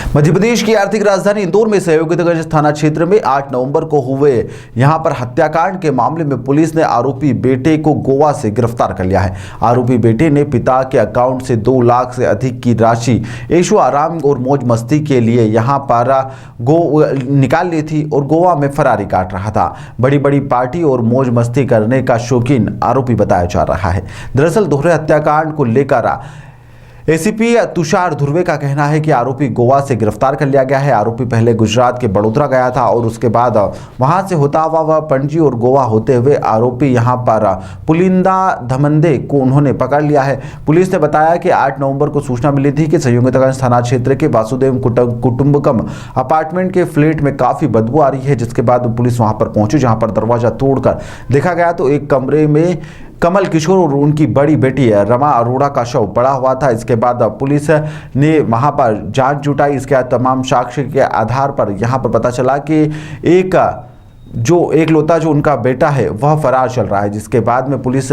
मध्य प्रदेश की आर्थिक राजधानी इंदौर में सहयोगितागंज थाना क्षेत्र में 8 नवंबर को हुए यहां पर हत्याकांड के मामले में पुलिस ने आरोपी बेटे को गोवा से गिरफ्तार कर लिया है। आरोपी बेटे ने पिता के अकाउंट से 2 लाख से अधिक की राशि ऐशो आराम और मौज मस्ती के लिए यहां पर निकाल ली थी और गोवा में फरारी काट रहा था। बड़ी बड़ी पार्टी और मौज मस्ती करने का शौकीन आरोपी बताया जा रहा है। दरअसल दोहरे हत्याकांड को लेकर एसीपी तुषार धुर्वे का कहना है कि आरोपी गोवा से गिरफ्तार कर लिया गया है। आरोपी पहले गुजरात के बड़ोदरा गया था और उसके बाद वहां से होता हुआ वह पणजी और गोवा होते हुए आरोपी यहां पर पुलिंदा धमंदे को उन्होंने पकड़ लिया है। पुलिस ने बताया कि 8 नवंबर को सूचना मिली थी कि सहयोगितागंज थाना क्षेत्र के वासुदेव कुटुंबकम अपार्टमेंट के फ्लैट में काफी बदबू आ रही है, जिसके बाद पुलिस वहां पर पहुंची, जहां पर दरवाजा तोड़कर देखा गया तो एक कमरे में कमल किशोर और उनकी बड़ी बेटी रमा अरोड़ा का शव पड़ा हुआ था। इसके बाद पुलिस ने वहां पर जांच जुटाई। इसके तमाम साक्ष्य के आधार पर यहां पर पता चला कि एकलौता जो उनका बेटा है वह फरार चल रहा है, जिसके बाद में पुलिस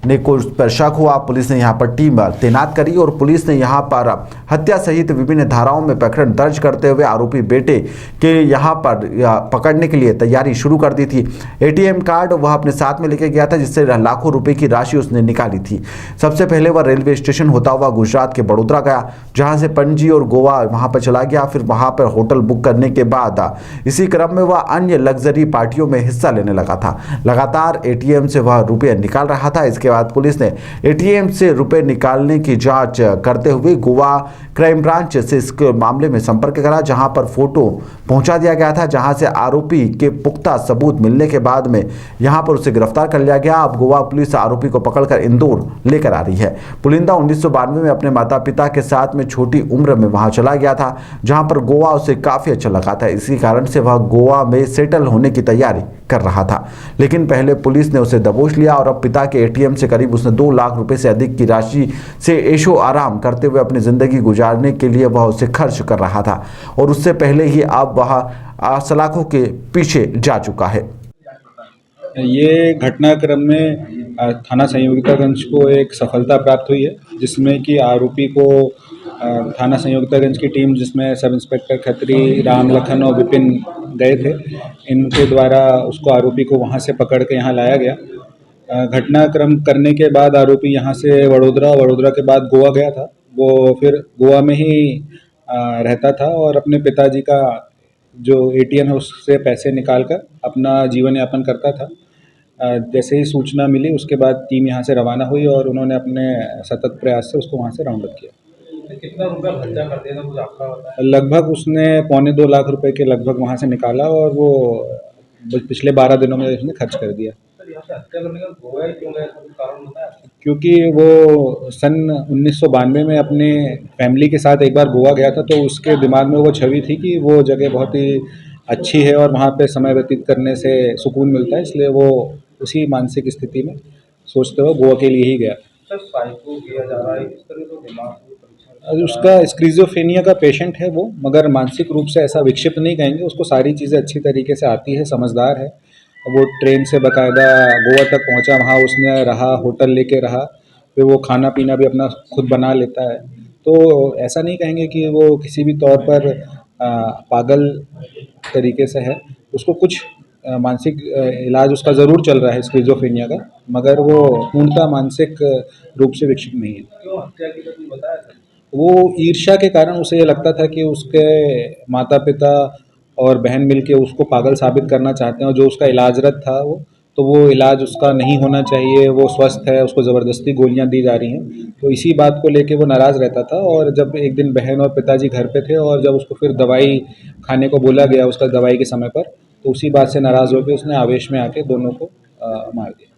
ने को पर शक हुआ। पुलिस ने यहां पर टीम तैनात करी और पुलिस ने यहां पर हत्या सहित विभिन्न धाराओं में प्रकरण दर्ज करते हुए आरोपी बेटे के यहां पर पकड़ने के लिए तैयारी शुरू कर दी थी। एटीएम कार्ड वह अपने साथ में लेके गया था, जिससे लाखों रुपए की राशि उसने निकाली थी। सबसे पहले वह रेलवे स्टेशन होता हुआ गुजरात के बड़ोदरा गया, जहां से पणजी और गोवा वहां पर चला गया। फिर वहां पर होटल बुक करने के बाद इसी क्रम में वह अन्य लग्जरी पार्टियों में हिस्सा लेने लगा था। लगातार एटीएम से वह रुपए निकाल रहा था। इसके बाद पुलिस ने एटीएम से रुपए निकालने की जांच करते हुए गोवा क्राइम ब्रांच से इस मामले में संपर्क करा, जहां पर फोटो पहुंचा दिया गया था, जहां से आरोपी के पुख्ता सबूत मिलने के बाद में यहां पर उसे गिरफ्तार कर लिया गया। अब गोवा पुलिस आरोपी को पकड़कर इंदौर लेकर आ रही है। पुलिंदा 1992 में अपने माता पिता के साथ में छोटी उम्र में वहां चला गया था, जहां पर गोवा उसे काफी अच्छा लगा था। इसी कारण से वह गोवा में सेटल होने की तैयारी कर रहा था, लेकिन पहले पुलिस ने उसे दबोच लिया और अब पिता के एटीएम से करीब उसने 2 लाख रुपए से अधिक की राशि से ऐशो आराम करते हुए अपनी जिंदगी गुजारने के लिए वह उसे खर्च कर रहा था और उससे पहले ही अब वह सलाखों के पीछे जा चुका है। ये घटनाक्रम में थाना संयोगितागंज को एक सफलता प्राप्त हुई है, जिसमें कि आरोपी को थाना संयोगितागंज की टीम, जिसमें सब इंस्पेक्टर खत्री, राम लखन और विपिन गए थे, इनके द्वारा उसको आरोपी को वहां से पकड़ के यहाँ लाया गया। घटनाक्रम करने के बाद आरोपी यहाँ से वडोदरा के बाद गोवा गया था। वो फिर गोवा में ही रहता था और अपने पिताजी का जो एटीएम है उससे पैसे निकालकर अपना जीवन यापन करता था। जैसे ही सूचना मिली उसके बाद टीम यहाँ से रवाना हुई और उन्होंने अपने सतत प्रयास से उसको वहाँ से राउंड अप किया। कितना रुपया खर्चा कर दिया था कुछ आपका पता है? लगभग उसने 2.25 लाख रुपए के लगभग वहाँ से निकाला और वो पिछले 12 दिनों में उसने खर्च कर दिया। यहाँ से हत्या करने का गोवा क्यों गया था, कुछ कारण बताया? क्योंकि वो सन 1992 में अपने फैमिली के साथ एक बार गोवा गया था, तो उसके दिमाग में वो छवि थी कि वो जगह बहुत ही अच्छी है और वहाँ पे समय व्यतीत करने से सुकून मिलता है, इसलिए वो उसी मानसिक स्थिति में सोचते हुए गोवा के लिए ही गया। सर, साइको किया जा रहा है इस तरह तो दिमाग उसका स्क्रीजोफ्रेनिया का पेशेंट है वो, मगर मानसिक रूप से ऐसा विक्षिप्त नहीं कहेंगे। उसको सारी चीज़ें अच्छी तरीके से आती है, समझदार है। वो ट्रेन से बाकायदा गोवा तक पहुंचा, वहाँ उसने रहा, होटल लेके रहा, फिर वो खाना पीना भी अपना खुद बना लेता है। तो ऐसा नहीं कहेंगे कि वो किसी भी तौर पर पागल तरीके से है। उसको कुछ मानसिक इलाज उसका ज़रूर चल रहा है स्किज़ोफ्रेनिया का, मगर वो पूर्णतः मानसिक रूप से विक्षिप्त नहीं है। क्यों हत्या की तो बताया था? वो ईर्ष्या के कारण उसे ये लगता था कि उसके माता पिता और बहन मिलके उसको पागल साबित करना चाहते हैं और जो उसका इलाजरत था वो इलाज उसका नहीं होना चाहिए, वो स्वस्थ है, उसको ज़बरदस्ती गोलियां दी जा रही हैं। तो इसी बात को लेके वो नाराज़ रहता था और जब एक दिन बहन और पिताजी घर पे थे और जब उसको फिर दवाई खाने को बोला गया उसका दवाई के समय पर, तो उसी बात से नाराज़ होकर उसने आवेश में आके दोनों को मार दिया।